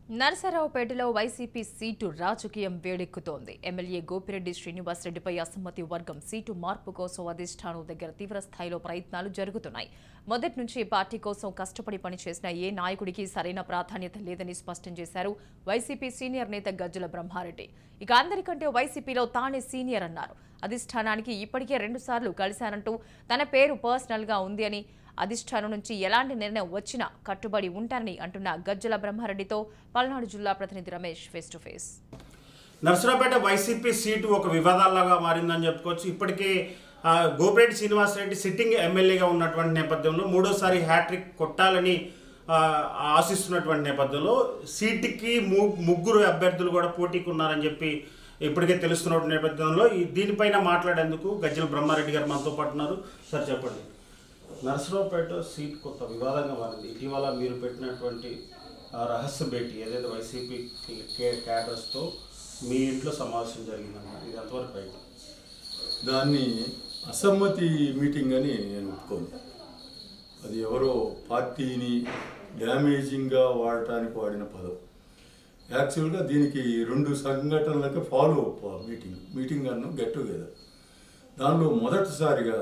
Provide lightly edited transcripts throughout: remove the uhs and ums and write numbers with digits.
నరసరావుపేటలో YCP seat రాజకీయం వేడెక్కుతోంది. MLA Gopireddy శ్రీనివాసరెడ్డిపై అసమ్మతి వర్గం సీటు మార్పు కోసం అధిష్టానం దగ్గర తీవ్ర స్థాయిలో ప్రయత్నాలు జరుగుతున్నాయి. మొదటి నుంచి పార్టీ కోసం కష్టపడి పనిచేసిన ఏ నాయకుడికి సరైన ప్రాధాన్యత లేదని స్పష్టం చేశారు వైసీపీ సీనియర్ నేత గజ్జల బ్రహ్మారెడ్డి. ఇక అందరికంటే వైసీపీలో తానే సీనియర్ అన్నారు. అధిష్టానానికి ఇప్పటికే 2 సార్లు కలిశానంటూ తన పేరు పర్సనల్ గా ఉంది అని, అధిష్టానం నుంచి ఎలాంటి నిర్ణయం వచ్చినా కట్టుబడి ఉంటారని అంటున్న గజ్జల బ్రహ్మారెడ్డితో పల్నాడు జిల్లా ప్రతినిధి Ramesh face to face. Narasaraopet YCP seat ఒక వివాదాల్లాగా మారిందని చెప్పుకోవచ్చు. ఇప్పటికే గోపిరెడ్డి శ్రీనివాసరెడ్డి సిట్టింగ్ ఎమ్మెల్యేగా ఉన్నటువంటి నేపథ్యంలో మూడోసారి హ్యాట్రిక్ కొట్టాలని ఆశిస్తున్నటువంటి నేపథ్యంలో సీటుకి ముగ్గురు అభ్యర్థులు కూడా పోటీకి ఉన్నారని చెప్పి ఇప్పటికే తెలుస్తున్న నేపథ్యంలో దీనిపైన మాట్లాడేందుకు గజ్జల బ్రహ్మారెడ్డి గారు మనతో పాటు ఉన్నారు. సార్ చెప్పండి, నరసరావుపేట సీట్ కొత్త వివాదంగా మారింది. ఇటీవల మీరు పెట్టినటువంటి రహస్య భేటీ ఏదైతే వైసీపీ క్యాడర్స్తో మీ ఇంట్లో సమావేశం జరిగిందన్న, ఇది ఎంతవరకు రైట్? దాన్ని అసమ్మతి మీటింగ్ అని నేను ఒప్పుకోను. అది ఎవరో పార్టీని డ్యామేజింగ్గా వాడటానికి వాడిన పదం. యాక్చువల్గా దీనికి 2 సంఘటనలకి ఫాలో అప్ మీటింగ్ అನ್ನು గెట్ టుగెదర్. దానిలో మొదటిసారిగా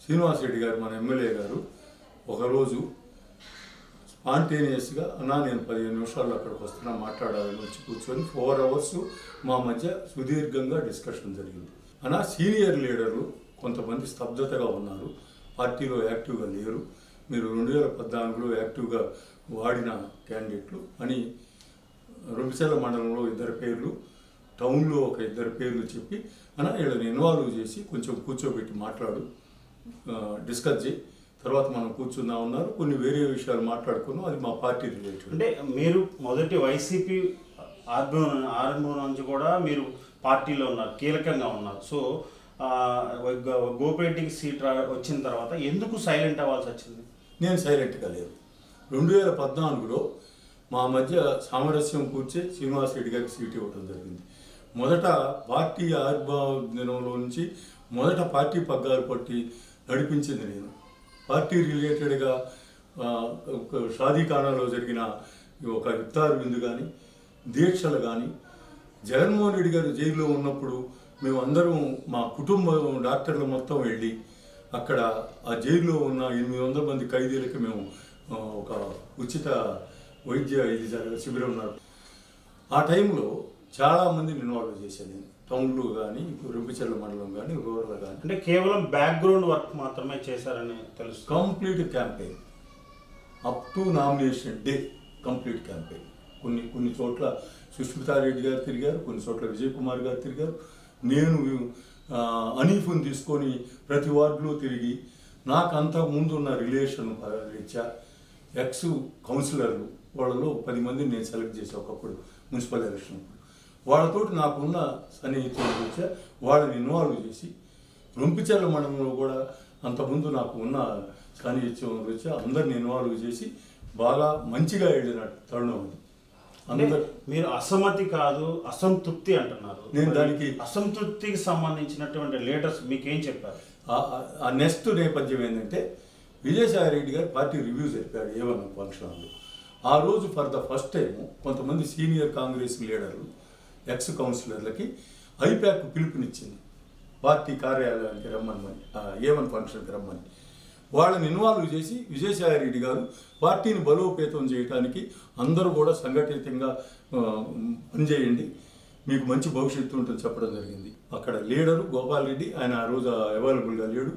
శ్రీనివాసరెడ్డి గారు, మన ఎమ్మెల్యే గారు, ఒకరోజు స్పాంటేనియస్గా అన్నా నేను 15 నిమిషాల్లో అక్కడికి వస్తున్నా మాట్లాడాలని వచ్చి కూర్చొని 4 అవర్స్ మా మధ్య సుదీర్ఘంగా డిస్కషన్ జరిగింది. అన్నా సీనియర్ లీడర్లు కొంతమంది స్తబ్దతగా ఉన్నారు, పార్టీలో యాక్టివ్గా లేరు, మీరు 2014లో యాక్టివ్గా వాడిన క్యాండిడేట్లు అని రొంపిచెర్ల మండలంలో 2 పేర్లు, టౌన్లో ఒక 2 పేర్లు చెప్పి అన్నా వీళ్ళని ఇన్వాల్వ్ చేసి కొంచెం కూర్చోబెట్టి మాట్లాడు, డిస్కస్ చేయి, తర్వాత మనం కూర్చుందాం ఉన్నారు. కొన్ని వేరే విషయాలు మాట్లాడుకున్నాం, అది మా పార్టీ రిలేటెడ్. అంటే మీరు మొదటి వైసీపీ ఆరంభం నుంచి కూడా మీరు పార్టీలో ఉన్నారు, కీలకంగా ఉన్నారు. సో గోపిరెడ్డికి సీట్ వచ్చిన తర్వాత ఎందుకు సైలెంట్ అవ్వాల్సి వచ్చింది? నేను సైలెంట్గా లేదు. 2014లో మా మధ్య సామరస్యం కూర్చే శ్రీనివాసరెడ్డి గారికి సీట్ ఇవ్వడం జరిగింది. మొదట పార్టీ ఆవిర్భావ దినంలో నుంచి మొదట పార్టీ పగ్గాలు పట్టి నడిపించింది నేను. పార్టీ రిలేటెడ్గా షాదీఖానాలో జరిగిన ఒక ఇఫ్తార్ విందు కానీ, దీక్షలు కానీ, జగన్మోహన్ రెడ్డి గారు జైల్లో ఉన్నప్పుడు మేమందరం మా కుటుంబం డాక్టర్లు మొత్తం వెళ్ళి అక్కడ ఆ జైల్లో ఉన్న 800 మంది ఖైదీలకి మేము ఒక ఉచిత వైద్య శిబిరం ఉన్నారు. ఆ టైంలో చాలామందిని ఇన్వాల్వ్ చేశాను నేను, టౌన్లో కానీ, రొంపిచెర్ల మండలం కానీ, రూరల్ కానీ. అంటే కేవలం బ్యాక్గ్రౌండ్ వర్క్ మాత్రమే చేశారని తెలుసు. Complete campaign up to nomination day complete campaign. కొన్ని చోట్ల సుష్మితారెడ్డి గారు తిరిగారు, కొన్ని చోట్ల విజయ్ కుమార్ గారు తిరిగారు, నేను అనీఫ్ని తీసుకొని ప్రతి వార్డులో తిరిగి నాకు అంతకుముందు ఉన్న రిలేషన్ రీత్యా ఎక్స్ కౌన్సిలర్లు వాళ్ళలో 10 మందిని నేను సెలెక్ట్ చేశాను ఒకప్పుడు మున్సిపల్ ఎలక్షన్. వాళ్ళతోటి నాకున్న సన్నిహితుల రీత్యా వాళ్ళని ఇన్వాల్వ్ చేసి రొంపిచెర్ల మండలంలో కూడా అంతకుముందు నాకు ఉన్న సన్నిహిత్యం రీత్యా అందరిని ఇన్వాల్వ్ చేసి బాగా మంచిగా వెళ్ళిన తరుణం అది. మీరు అసమ్మతి కాదు అసంతృప్తి అంటున్నారు. నేను దానికి అసంతృప్తికి సంబంధించినటువంటి లీడర్స్ మీకేం చెప్పారు? ఆ నెక్స్ట్ నేపథ్యం ఏంటంటే విజయసాయి రెడ్డి గారు పార్టీ రివ్యూ జరిపాడు ఏమన్నా ఫంక్షన్లో. ఆ రోజు ఫర్ ద ఫస్ట్ టైం కొంతమంది సీనియర్ కాంగ్రెస్ లీడర్లు ఎక్స్ కౌన్సిలర్లకి ఐప్యాక్ పిలుపునిచ్చింది పార్టీ కార్యాలయానికి రమ్మని, ఏమన్ ఫంక్షన్కి రమ్మని. వాళ్ళని ఇన్వాల్వ్ చేసి విజయసాయి రెడ్డి గారు పార్టీని బలోపేతం చేయడానికి అందరూ కూడా సంఘటితంగా పనిచేయండి, మీకు మంచి భవిష్యత్తు ఉంటుందని చెప్పడం జరిగింది. అక్కడ లీడరు గోపాల్ రెడ్డి, ఆయన ఆ రోజు అవైలబుల్గా లేడు.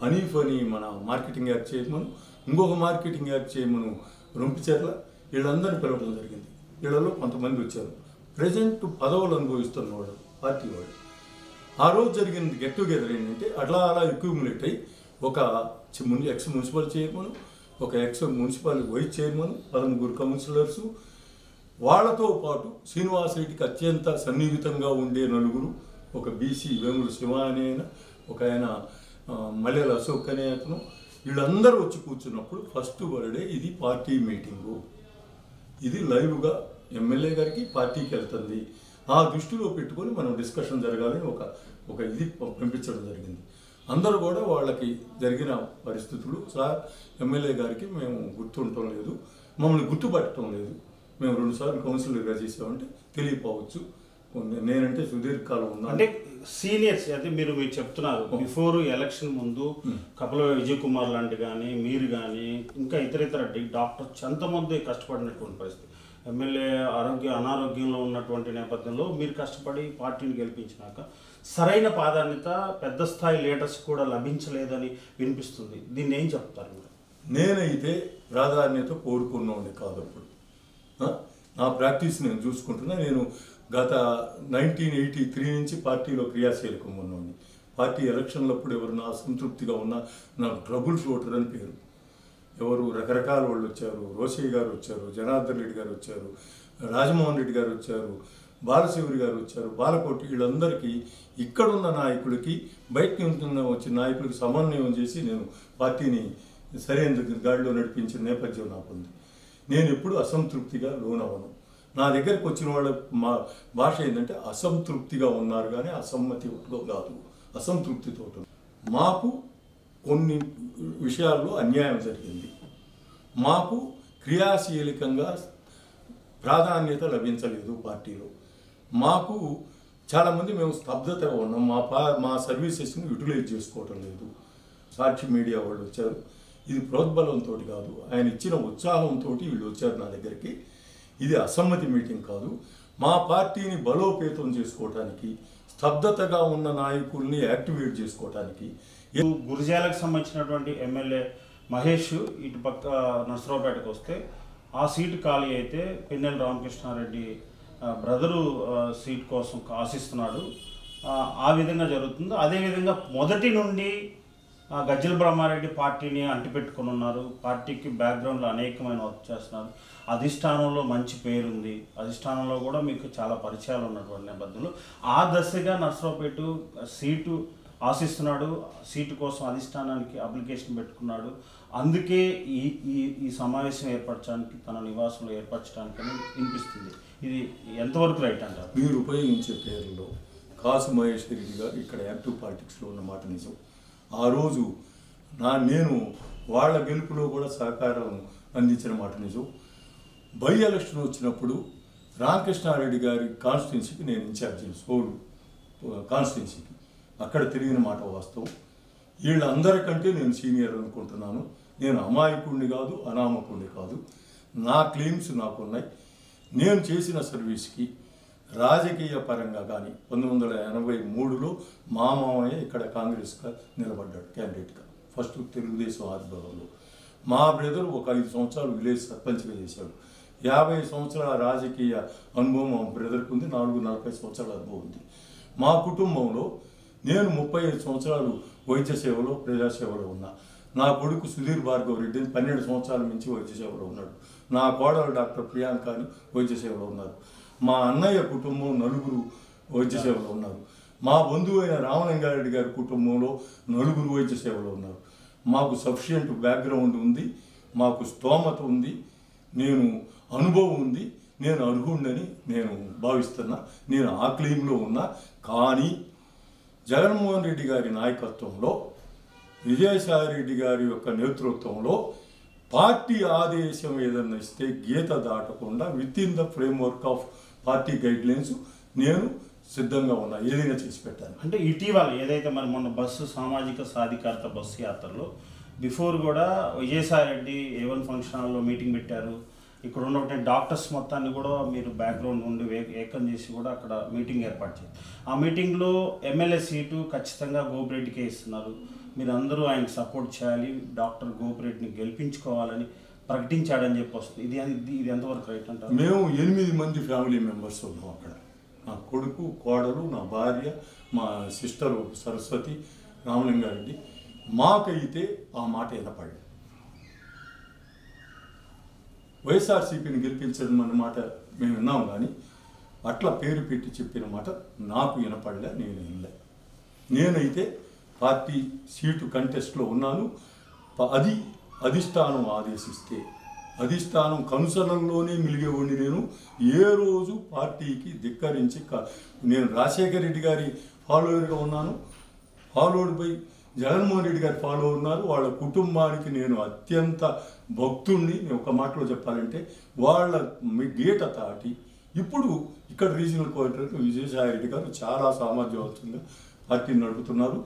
అనీఫ్ అని మన మార్కెటింగ్ యాక్ట్ చేయమను, ఇంకొక మార్కెటింగ్ యాక్ట్ చేయమను రొంపిచెర్ల, వీళ్ళందరినీ పిలవడం జరిగింది. వీళ్ళలో కొంతమంది వచ్చారు, ప్రజెంట్ పదవులు అనుభవిస్తున్న వాళ్ళు పార్టీ వాళ్ళు. ఆ రోజు జరిగిన గెట్ టుగెదర్ ఏంటంటే అట్లా అక్యూములేట్ అయ్యి ఒక ఎక్స్ మున్సిపల్ చైర్మన్, ఒక ex municipal vice chairman, 13 councillors, వాళ్లతో పాటు శ్రీనివాసరెడ్డికి అత్యంత సన్నిహితంగా ఉండే 4, ఒక బీసీ వేముల శివ అనే ఆయన, ఒక ఆయన మల్లెల అశోక్ అనే అతను, వీళ్ళందరూ వచ్చి కూర్చున్నప్పుడు ఫస్ట్ వర్డే ఇది పార్టీ మీటింగు, ఇది లైవ్గా ఎమ్మెల్యే గారికి పార్టీకి వెళ్తుంది, ఆ దృష్టిలో పెట్టుకొని మనం డిస్కషన్ జరగాలని ఒక ఇది పంపించడం జరిగింది. అందరూ కూడా వాళ్ళకి జరిగిన పరిస్థితులు, సార్ ఎమ్మెల్యే గారికి మేము గుర్తుండటం లేదు, మమ్మల్ని గుర్తుపట్టడం లేదు, మేము 2 సార్లు కౌన్సిలర్గా చేసామంటే తెలియపోవచ్చు. నేనంటే సుదీర్ఘకాలం ఉన్నా. అంటే సీనియర్స్ అయితే మీరు చెప్తున్నారు బిఫోర్ ఎలక్షన్ ముందు కపిల విజయ్ కుమార్ లాంటి కానీ మీరు కానీ ఇంకా ఇతర డాక్టర్స్ ఎంతమంది కష్టపడినటువంటి పరిస్థితి. ఎమ్మెల్యే అనారోగ్యంలో ఉన్నటువంటి నేపథ్యంలో మీరు కష్టపడి పార్టీని గెలిపించినాక సరైన ప్రాధాన్యత పెద్ద స్థాయి లీడర్స్ కూడా లభించలేదని వినిపిస్తుంది. దీన్ని ఏం చెప్తారు? నేనైతే ప్రాధాన్యత కోరుకున్నోండి కాదు. అప్పుడు నా ప్రాక్టీస్ నేను చూసుకుంటున్నా. నేను గత 1983 నుంచి పార్టీలో క్రియాశీలకంగా ఉన్నాండి. పార్టీ ఎలక్షన్లప్పుడు ఎవరు అసంతృప్తిగా ఉన్నా నాకు ట్రబుల్ షూటర్ అని పేరు. ఎవరు రకరకాల వాళ్ళు వచ్చారు. రోషయ్య గారు వచ్చారు, జనార్దన్ రెడ్డి గారు వచ్చారు, రాజమోహన్ రెడ్డి గారు వచ్చారు, బాలశివరి గారు వచ్చారు, బాలకోటి, వీళ్ళందరికీ ఇక్కడున్న నాయకులకి బయట వచ్చిన నాయకులకి సమన్వయం చేసి నేను పార్టీని సరైన గాడిలో నడిపించిన నేపథ్యం నాకుంది. నేను ఎప్పుడు అసంతృప్తిగా లోనవను. నా దగ్గరకు వచ్చిన వాళ్ళ మా భాష ఏంటంటే అసంతృప్తిగా ఉన్నారు కానీ అసమ్మతితో కాదు, అసంతృప్తితో. మాకు కొన్ని విషయాల్లో అన్యాయం జరిగింది. మాకు క్రియాశీలకంగా ప్రాధాన్యత లభించలేదు పార్టీలో. మాకు చాలామంది మేము స్తబ్దతగా ఉన్నాం. మా సర్వీసెస్ని యూటిలైజ్ చేసుకోవటం లేదు. సాక్షి మీడియా వాళ్ళు వచ్చారు. ఇది ప్రోద్బలంతో కాదు, ఆయన ఇచ్చిన ఉత్సాహంతో వీళ్ళు వచ్చారు నా దగ్గరికి. ఇది అసమ్మతి మీటింగ్ కాదు. మా పార్టీని బలోపేతం చేసుకోవటానికి, స్తబ్దతగా ఉన్న నాయకుల్ని యాక్టివేట్ చేసుకోవటానికి. గురిజాలకు సంబంధించినటువంటి ఎమ్మెల్యే మహేష్ ఇటు పక్క నర్సరావుపేటకు వస్తే ఆ సీటు ఖాళీ అయితే పిన్నెల రామకృష్ణారెడ్డి బ్రదరు సీట్ కోసం ఆశిస్తున్నాడు. ఆ విధంగా జరుగుతుంది. అదేవిధంగా మొదటి నుండి గజ్జల బ్రహ్మారెడ్డి పార్టీని అంటిపెట్టుకుని ఉన్నారు. పార్టీకి బ్యాక్గ్రౌండ్లో అనేకమైన వర్క్ చేస్తున్నారు. అధిష్టానంలో మంచి పేరుంది. అధిష్టానంలో కూడా మీకు చాలా పరిచయాలు ఉన్నటువంటి నేపథ్యంలో ఆ దశగా నర్సరావుపేట సీటు ఆశిస్తున్నాడు. సీటు కోసం అధిష్టానానికి అప్లికేషన్ పెట్టుకున్నాడు. అందుకే ఈ సమావేశం ఏర్పరచడానికి, తన నివాసంలో ఏర్పరచడానికి వినిపిస్తుంది. ఇది ఎంతవరకు రైట్ అంటారు? మీరు ఉపయోగించే పేర్లలో కాసు మహేష్ రెడ్డి గారు ఇక్కడ యాక్టివ్ పాలిటిక్స్లో ఉన్న మాట నిజం. ఆ రోజు నేను వాళ్ళ గెలుపులో కూడా సహకారం అందించిన మాట నిజం. బై ఎలక్షన్ వచ్చినప్పుడు రామకృష్ణారెడ్డి గారి కాన్స్టిట్యున్సీకి నేను ఇన్ఛార్జి, సోల్ కాన్స్టిట్యున్సీకి. అక్కడ తిరిగిన మాట వాస్తవం. వీళ్ళందరికంటే నేను సీనియర్ అనుకుంటున్నాను. నేను అమాయకుడిని కాదు, అనామకుడిని కాదు. నా క్లెయిమ్స్ నాకున్నాయి. నేను చేసిన సర్వీస్కి రాజకీయ పరంగా కానీ 1983లో మా మామయ్య ఇక్కడ కాంగ్రెస్గా నిలబడ్డాడు క్యాండిడేట్గా, ఫస్ట్ తెలుగుదేశం ఆవిర్భావంలో. మా బ్రదర్ ఒక 5 సంవత్సరాలు విలేజ్ సర్పంచ్గా చేశాడు. 50 సంవత్సరాల రాజకీయ అనుభవం మా బ్రదర్కి ఉంది. 40 సంవత్సరాల అనుభవం ఉంది. మా కుటుంబంలో నేను 35 సంవత్సరాలు వైద్య సేవలో, ప్రజాసేవలో ఉన్నా. నా కొడుకు సుధీర్ భార్గవ్ రెడ్డి 12 సంవత్సరాల నుంచి వైద్య సేవలో ఉన్నాడు. నా కోడలు డాక్టర్ ప్రియాంక అని వైద్య సేవలో ఉన్నారు. మా అన్నయ్య కుటుంబం 4 వైద్య సేవలో ఉన్నారు. మా బంధువు అయిన రామలింగారెడ్డి గారి కుటుంబంలో 4 వైద్య సేవలో ఉన్నారు. మాకు సఫిషియంట్ బ్యాక్గ్రౌండ్ ఉంది, మాకు స్తోమత ఉంది, నేను అనుభవం ఉంది, నేను అర్హుండని నేను భావిస్తున్నా. నేను ఆ క్లెయిమ్లో ఉన్నా. కానీ జగన్మోహన్ రెడ్డి గారి నాయకత్వంలో, విజయసాయిరెడ్డి గారి యొక్క నేతృత్వంలో పార్టీ ఆదేశం ఏదన్నా ఇస్తే గీత దాటకుండా within the framework of party guidelines నేను సిద్ధంగా ఉన్నా, ఏదైనా చేసి పెట్టాను. అంటే ఇటీవల ఏదైతే మరి మొన్న సామాజిక సాధికారత బస్సు యాత్రలో బిఫోర్ కూడా విజయసాయిరెడ్డి A1 ఫంక్షన్ హాల్లో మీటింగ్ పెట్టారు. ఇక్కడ ఉన్నటువంటి డాక్టర్స్ మొత్తాన్ని కూడా మీరు బ్యాక్గ్రౌండ్ నుండి ఏకం చేసి కూడా అక్కడ మీటింగ్ ఏర్పాటు చేయాలి. ఆ మీటింగ్లో ఎమ్మెల్యే సీటు ఖచ్చితంగా గోపిరెడ్డికే ఇస్తున్నారు. మీరు అందరూ ఆయనకు సపోర్ట్ చేయాలి, డాక్టర్ గోపిరెడ్డిని గెలిపించుకోవాలని ప్రకటించాడని చెప్పి వస్తుంది. ఇది ఎంతవరకు రైట్ అంటారు? మేము 8 మంది ఫ్యామిలీ మెంబర్స్ ఉన్నాం అక్కడ. నా కొడుకు, కోడలు, నా భార్య, మా సిస్టరు సరస్వతి, రామలింగారెడ్డి. మాకైతే ఆ మాట వినపడలేదు. వైఎస్ఆర్సీపీని గెలిపించడం అన్న మాట మేము విన్నాం, కానీ అట్లా పేరు పెట్టి చెప్పిన మాట నాకు వినపడలే, నేను వినలే. నేనైతే పార్టీ సీటు కంటెస్ట్లో ఉన్నాను. అది అధిష్టానం ఆదేశిస్తే, అధిష్టానం కనుసనల్లోనే మిలిగేవాడిని. నేను ఏ రోజు పార్టీకి ధిక్కరించి నేను రాజశేఖర రెడ్డి గారి ఫాలోవర్గా ఉన్నాను. ఫాలోడ్ బై జగన్మోహన్ రెడ్డి గారు ఫాలో ఉన్నారు. వాళ్ళ కుటుంబానికి నేను అత్యంత భక్తుణ్ణి. నేను ఒక మాటలో చెప్పాలంటే వాళ్ళ గీట దాటి ఇప్పుడు ఇక్కడ రీజనల్ కోఆర్డినేటర్ విజయసాయి రెడ్డి గారు చాలా సామర్థ్యవంతంగా పార్టీని నడుపుతున్నారు.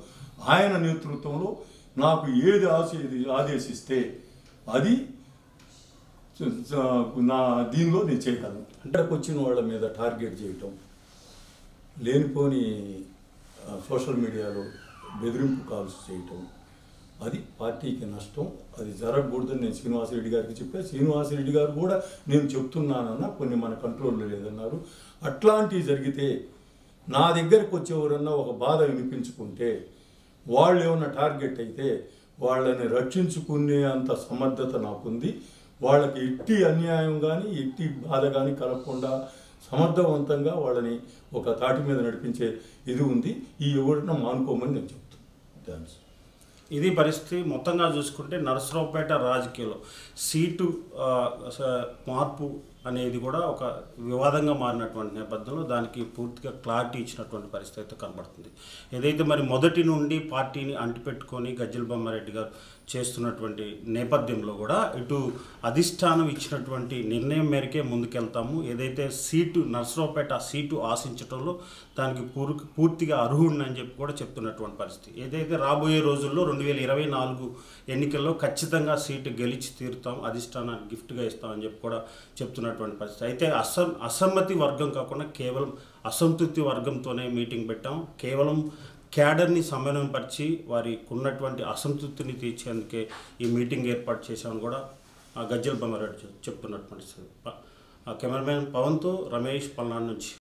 ఆయన నేతృత్వంలో నాకు ఏది ఆదేశిస్తే అది నా దీనిలో నేను చేయగలను. అంటే వచ్చిన వాళ్ళ మీద టార్గెట్ చేయటం, లేనిపోని సోషల్ మీడియాలో బెదిరింపు కాల్స్ చేయటం, అది పార్టీకి నష్టం. అది జరగకూడదని నేను శ్రీనివాసరెడ్డి గారికి చెప్పాను. శ్రీనివాసరెడ్డి గారు కూడా నేను చెప్తున్నానన్నా కొన్ని మన కంట్రోల్లో లేదన్నారు. అట్లాంటివి జరిగితే నా దగ్గరకు వచ్చేవారన్నా ఒక బాధ వినిపించుకుంటే వాళ్ళు ఏమన్నా టార్గెట్ అయితే వాళ్ళని రక్షించుకునే అంత సమర్థత నాకుంది. వాళ్ళకి ఎట్టి అన్యాయం కానీ ఎట్టి బాధ కానీ కలగకుండా సమర్థవంతంగా వాళ్ళని ఒక తాటి మీద నడిపించే ఇది ఉంది. ఈ ఎవరిన మానుకోమని నేను చెప్తాను. థ్యాంక్స్. ఇది పరిస్థితి. మొత్తంగా చూసుకుంటే నరసరావుపేట రాజకీయాల్లో సీటు మార్పు అనేది కూడా ఒక వివాదంగా మారినటువంటి నేపథ్యంలో దానికి పూర్తిగా క్లారిటీ ఇచ్చినటువంటి పరిస్థితి అయితే కనబడుతుంది. ఏదైతే మరి మొదటి నుండి పార్టీని అంటిపెట్టుకొని గజ్జల బొమ్మారెడ్డి గారు చేస్తున్నటువంటి నేపథ్యంలో కూడా ఇటు అధిష్టానం ఇచ్చినటువంటి నిర్ణయం మేరకే ముందుకెళ్తాము. ఏదైతే సీటు నరసరావుపేట సీటు ఆశించడంలో దానికి పూర్తిగా అర్హుడిని చెప్పి కూడా చెప్తున్నటువంటి పరిస్థితి. ఏదైతే రాబోయే రోజుల్లో 2024 ఎన్నికల్లో ఖచ్చితంగా సీటు గెలిచి తీరుతాం, అధిష్టానానికి గిఫ్ట్గా ఇస్తామని చెప్పి కూడా చెప్తున్నటువంటి పరిస్థితి. అయితే అసమ్మతి వర్గం కాకుండా కేవలం అసంతృప్తి వర్గంతోనే మీటింగ్ పెట్టాం. కేవలం క్యాడర్ని సమన్వయపరిచి వారికి ఉన్నటువంటి అసంతృప్తిని తీర్చేందుకే ఈ మీటింగ్ ఏర్పాటు చేశామని కూడా గజ్జల బొమ్మారెడ్డి చెప్తున్నటువంటి పరిస్థితి. కెమెరామెన్ పవన్తో రమేష్ పల్నాడు నుంచి.